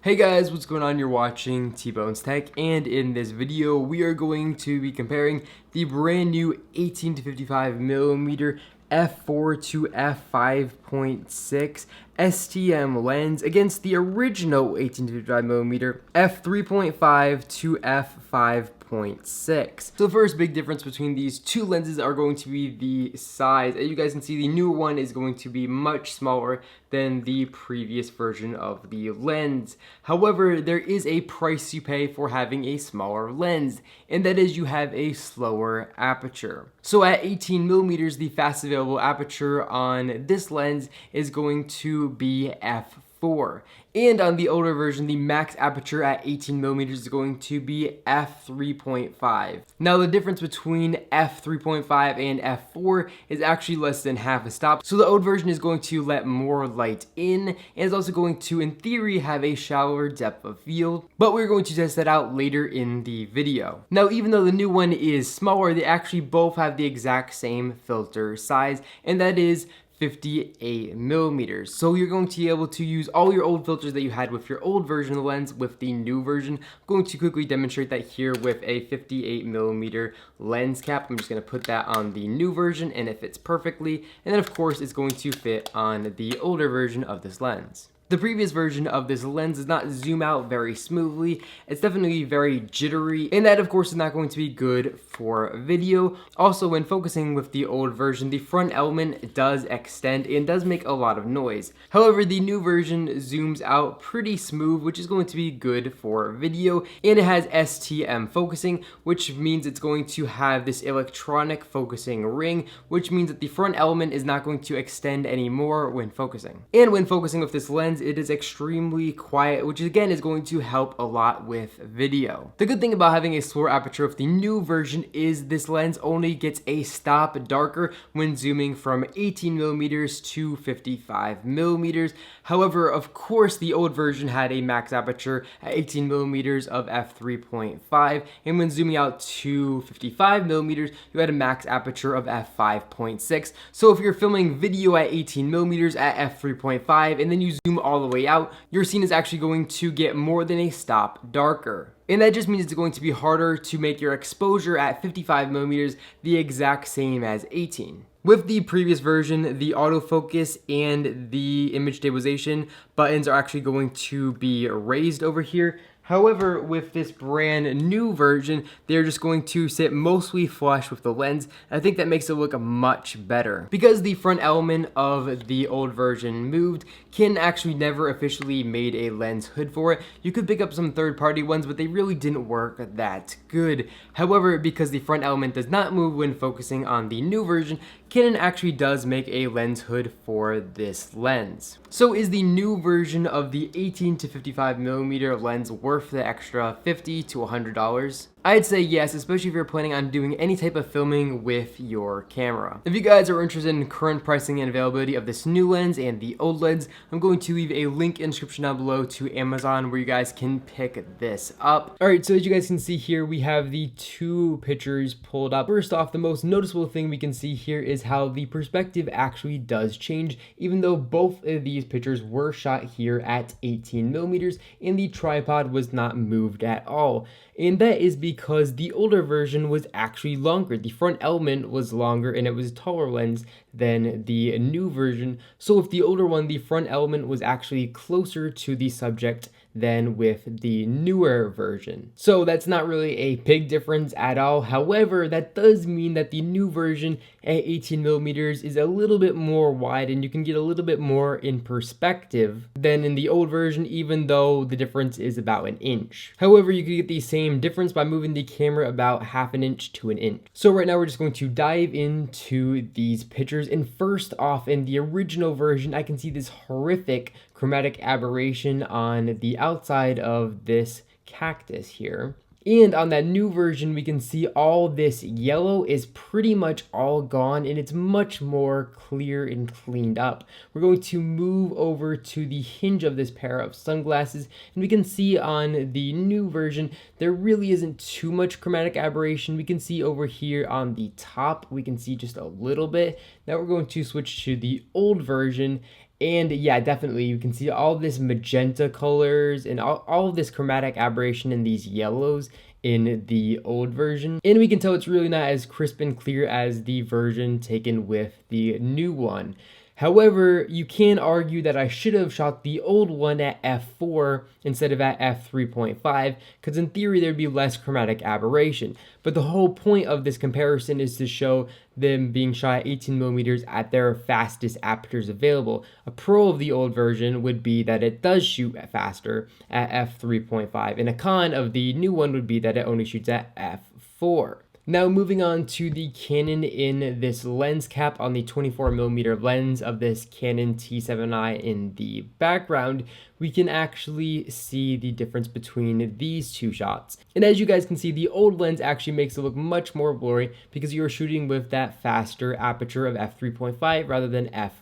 Hey guys, what's going on? You're watching T-Bones Tech, and in this video we are going to be comparing the brand new 18 to 55mm F4 to F5.6 STM lens against the original 18 to 55mm F3.5 to F5.6. So the first big difference between these two lenses are going to be the size. As you guys can see, the new one is going to be much smaller than the previous version of the lens. However, there is a price you pay for having a smaller lens, and that is you have a slower aperture. So at 18mm, the fastest available aperture on this lens is going to be f4. And on the older version, the max aperture at 18mm is going to be f3.5. Now the difference between f3.5 and f4 is actually less than half a stop. So the old version is going to let more light in, and is also going to, in theory, have a shallower depth of field. But we're going to test that out later in the video. Now, even though the new one is smaller, they actually both have the exact same filter size, and that is 58mm. So you're going to be able to use all your old filters that you had with your old version of the lens with the new version. I'm going to quickly demonstrate that here with a 58mm lens cap. I'm just going to put that on the new version and it fits perfectly. And then of course it's going to fit on the older version of this lens. The previous version of this lens does not zoom out very smoothly. It's definitely very jittery, and that of course is not going to be good for video. Also, when focusing with the old version, the front element does extend and does make a lot of noise. However, the new version zooms out pretty smooth, which is going to be good for video, and it has STM focusing, which means it's going to have this electronic focusing ring, which means that the front element is not going to extend anymore when focusing. And when focusing with this lens, it is extremely quiet, which again is going to help a lot with video. The good thing about having a slower aperture with the new version is this lens only gets a stop darker when zooming from 18mm to 55mm. However, of course, the old version had a max aperture at 18mm of f3.5, and when zooming out to 55mm, you had a max aperture of f5.6. So if you're filming video at 18mm at f3.5 and then you zoom all the way out, your scene is actually going to get more than a stop darker. And that just means it's going to be harder to make your exposure at 55mm the exact same as 18. With the previous version, the autofocus and the image stabilization buttons are actually going to be raised over here. However, with this brand new version, they're just going to sit mostly flush with the lens. I think that makes it look much better. Because the front element of the old version moved, Canon actually never officially made a lens hood for it. You could pick up some third-party ones, but they really didn't work that good. However, because the front element does not move when focusing on the new version, Canon actually does make a lens hood for this lens. So is the new version of the 18 to 55mm lens worth the extra $50 to $100? I'd say yes, especially if you're planning on doing any type of filming with your camera. If you guys are interested in current pricing and availability of this new lens and the old lens, I'm going to leave a link in the description down below to Amazon where you guys can pick this up. Alright, so as you guys can see here, we have the two pictures pulled up. First off, the most noticeable thing we can see here is how the perspective actually does change, even though both of these pictures were shot here at 18mm and the tripod was not moved at all. And that is because the older version was actually longer. The front element was longer and it was a taller lens than the new version. So with the older one, the front element was actually closer to the subject than with the newer version. So that's not really a big difference at all. However, that does mean that the new version at 18mm is a little bit more wide and you can get a little bit more in perspective than in the old version, even though the difference is about an inch. However, you can get the same difference by moving the camera about half an inch to an inch. So right now we're just going to dive into these pictures, and first off, in the original version, I can see this horrific chromatic aberration on the outside of this cactus here. And on that new version, we can see all this yellow is pretty much all gone and it's much more clear and cleaned up. We're going to move over to the hinge of this pair of sunglasses, and we can see on the new version, there really isn't too much chromatic aberration. We can see over here on the top, we can see just a little bit. Now we're going to switch to the old version, And yeah, definitely, you can see all this magenta colors and all of this chromatic aberration in these yellows in the old version. And we can tell it's really not as crisp and clear as the version taken with the new one. However, you can argue that I should have shot the old one at f4 instead of at f3.5, because in theory there'd be less chromatic aberration. But the whole point of this comparison is to show them being shot at 18mm at their fastest apertures available. A pro of the old version would be that it does shoot faster at f3.5, and a con of the new one would be that it only shoots at f4. Now moving on to the Canon in this lens cap on the 24mm lens of this Canon T7i in the background, we can actually see the difference between these two shots. And as you guys can see, the old lens actually makes it look much more blurry because you're shooting with that faster aperture of f3.5 rather than f4.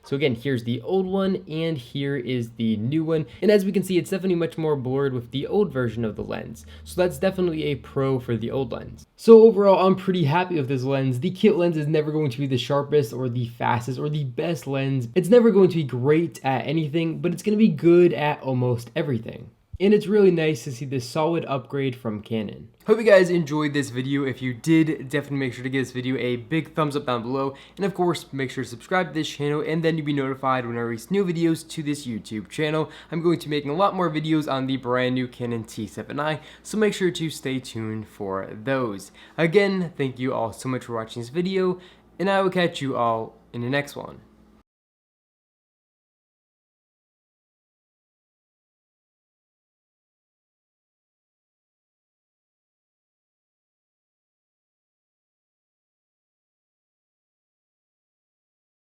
So again, here's the old one and here is the new one. And as we can see, it's definitely much more blurred with the old version of the lens. So that's definitely a pro for the old lens. So overall, I'm pretty happy with this lens. The kit lens is never going to be the sharpest or the fastest or the best lens. It's never going to be great at anything, but it's going to be good at almost everything. And it's really nice to see this solid upgrade from Canon. Hope you guys enjoyed this video. If you did, definitely make sure to give this video a big thumbs up down below. And of course, make sure to subscribe to this channel and then you'll be notified when I release new videos to this YouTube channel. I'm going to be making a lot more videos on the brand new Canon T7i, so make sure to stay tuned for those. Again, thank you all so much for watching this video, and I will catch you all in the next one.